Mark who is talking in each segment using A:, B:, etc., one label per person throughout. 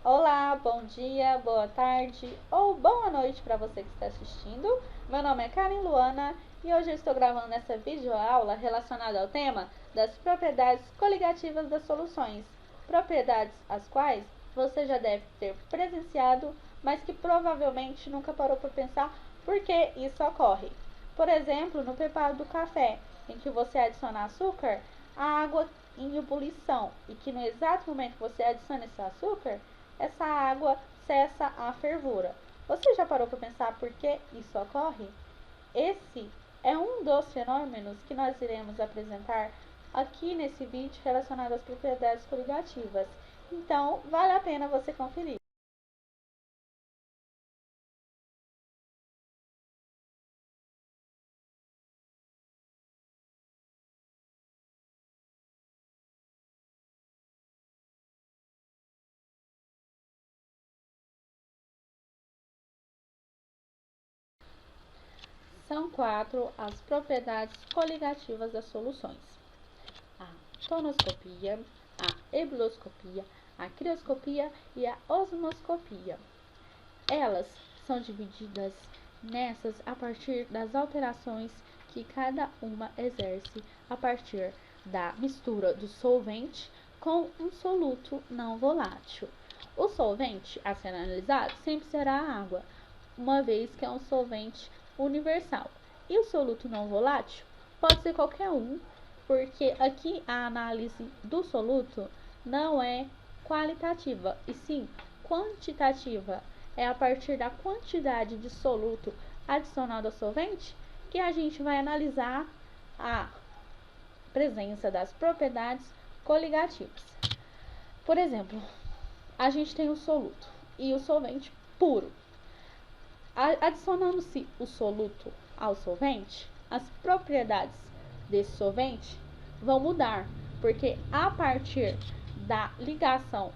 A: Olá, bom dia, boa tarde ou boa noite para você que está assistindo. Meu nome é Karen Luana e hoje eu estou gravando essa videoaula relacionada ao tema das propriedades coligativas das soluções, propriedades as quais você já deve ter presenciado, mas que provavelmente nunca parou para pensar por que isso ocorre. Por exemplo, no preparo do café, em que você adiciona açúcar, a água em ebulição e que no exato momento que você adiciona esse açúcar, essa água cessa a fervura. Você já parou para pensar por que isso ocorre? Esse é um dos fenômenos que nós iremos apresentar aqui nesse vídeo relacionado às propriedades coligativas. Então, vale a pena você conferir. São 4 as propriedades coligativas das soluções: a tonoscopia, a ebuloscopia, a crioscopia e a osmoscopia. Elas são divididas nessas a partir das alterações que cada uma exerce a partir da mistura do solvente com um soluto não volátil. O solvente a ser analisado sempre será a água, uma vez que é um solvente universal. E o soluto não volátil pode ser qualquer um, porque aqui a análise do soluto não é qualitativa, e sim quantitativa. É a partir da quantidade de soluto adicionado ao solvente que a gente vai analisar a presença das propriedades coligativas. Por exemplo, a gente tem o soluto e o solvente puro. Adicionando-se o soluto ao solvente, as propriedades desse solvente vão mudar, porque a partir da ligação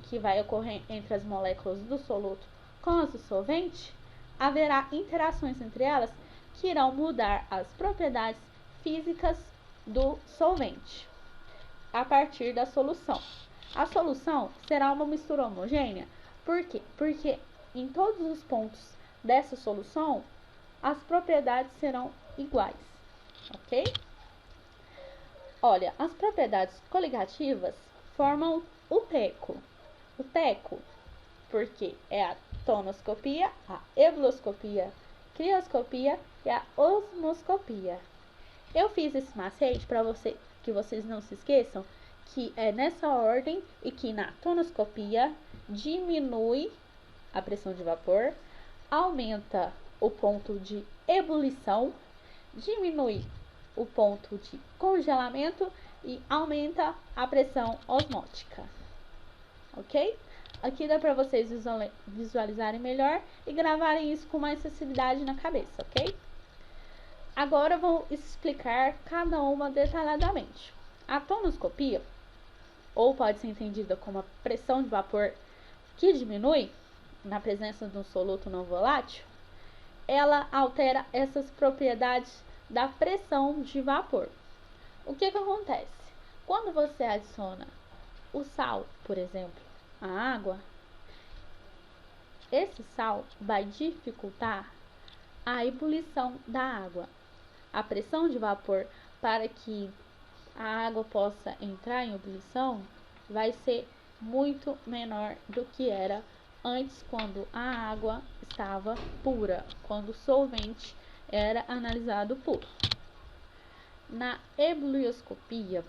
A: que vai ocorrer entre as moléculas do soluto com as do solvente, haverá interações entre elas que irão mudar as propriedades físicas do solvente a partir da solução. A solução será uma mistura homogênea. Por quê? Porque em todos os pontos dessa solução, as propriedades serão iguais, ok? Olha, as propriedades coligativas formam o teco. O teco, porque é a tonoscopia, a ebuloscopia, crioscopia e a osmoscopia. Eu fiz esse macete para que vocês não se esqueçam que é nessa ordem e que na tonoscopia diminui a pressão de vapor, aumenta o ponto de ebulição, diminui o ponto de congelamento e aumenta a pressão osmótica. Ok? Aqui dá para vocês visualizarem melhor e gravarem isso com mais facilidade na cabeça, ok? Agora vou explicar cada uma detalhadamente. A tonoscopia, ou pode ser entendida como a pressão de vapor que diminui na presença de um soluto não volátil, ela altera essas propriedades da pressão de vapor. O que acontece? Quando você adiciona o sal, por exemplo, à água, esse sal vai dificultar a ebulição da água. A pressão de vapor para que a água possa entrar em ebulição vai ser muito menor do que era antes, quando a água estava pura, quando o solvente era analisado puro. Na ebulioscopia,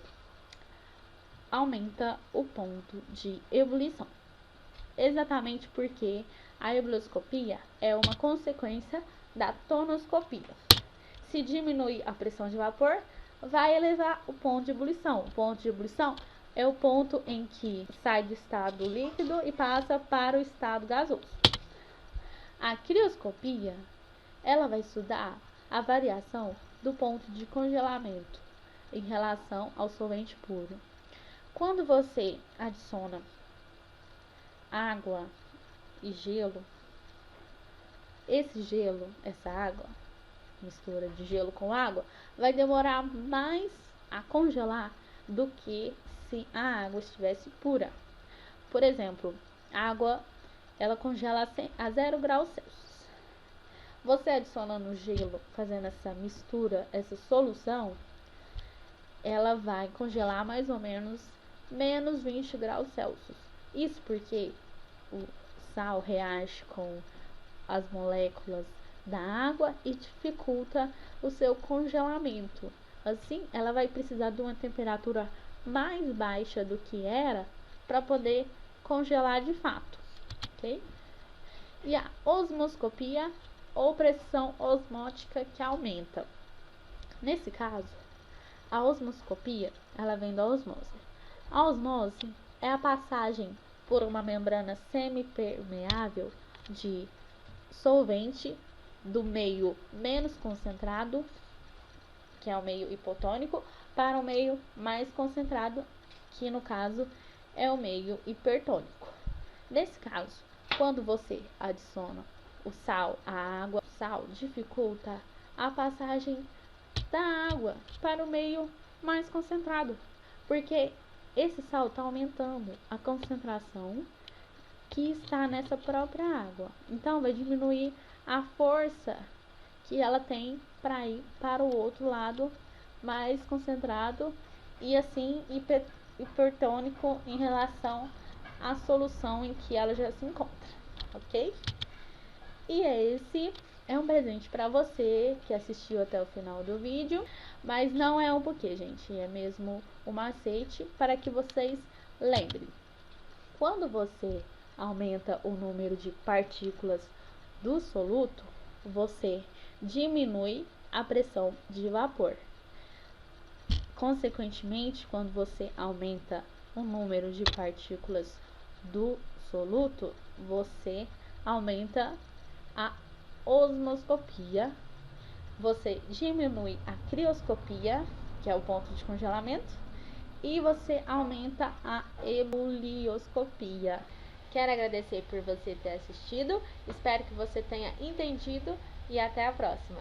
A: aumenta o ponto de ebulição, exatamente porque a ebulioscopia é uma consequência da tonoscopia. Se diminuir a pressão de vapor, vai elevar o ponto de ebulição. O ponto de ebulição é o ponto em que sai do estado líquido e passa para o estado gasoso. A crioscopia, ela vai estudar a variação do ponto de congelamento em relação ao solvente puro. Quando você adiciona água e gelo, esse gelo, essa água, mistura de gelo com água, vai demorar mais a congelar do que se a água estivesse pura. Por exemplo, A água, ela congela a 0 graus Celsius. Você adicionando gelo, fazendo essa mistura, essa solução, ela vai congelar mais ou menos menos 20 graus Celsius. Isso porque o sal reage com as moléculas da água e dificulta o seu congelamento. Assim, ela vai precisar de uma temperatura mais baixa do que era para poder congelar de fato, ok? E a osmoscopia ou pressão osmótica que aumenta. Nesse caso, a osmoscopia, ela vem da osmose. A osmose é a passagem por uma membrana semipermeável de solvente do meio menos concentrado, que é o meio hipotônico, para o meio mais concentrado, que no caso é o meio hipertônico. Nesse caso, quando você adiciona o sal à água, o sal dificulta a passagem da água para o meio mais concentrado, porque esse sal está aumentando a concentração que está nessa própria água. Então, vai diminuir a força que ela tem para ir para o outro lado mais concentrado e assim hipertônico em relação à solução em que ela já se encontra, ok? E esse é um presente para você que assistiu até o final do vídeo, mas não é um buquê, gente, é mesmo um macete para que vocês lembrem. Quando você aumenta o número de partículas do soluto, você diminui a pressão de vapor. Consequentemente, quando você aumenta o número de partículas do soluto, você aumenta a osmoscopia, você diminui a crioscopia, que é o ponto de congelamento, e você aumenta a ebulioscopia. Quero agradecer por você ter assistido, espero que você tenha entendido e até a próxima.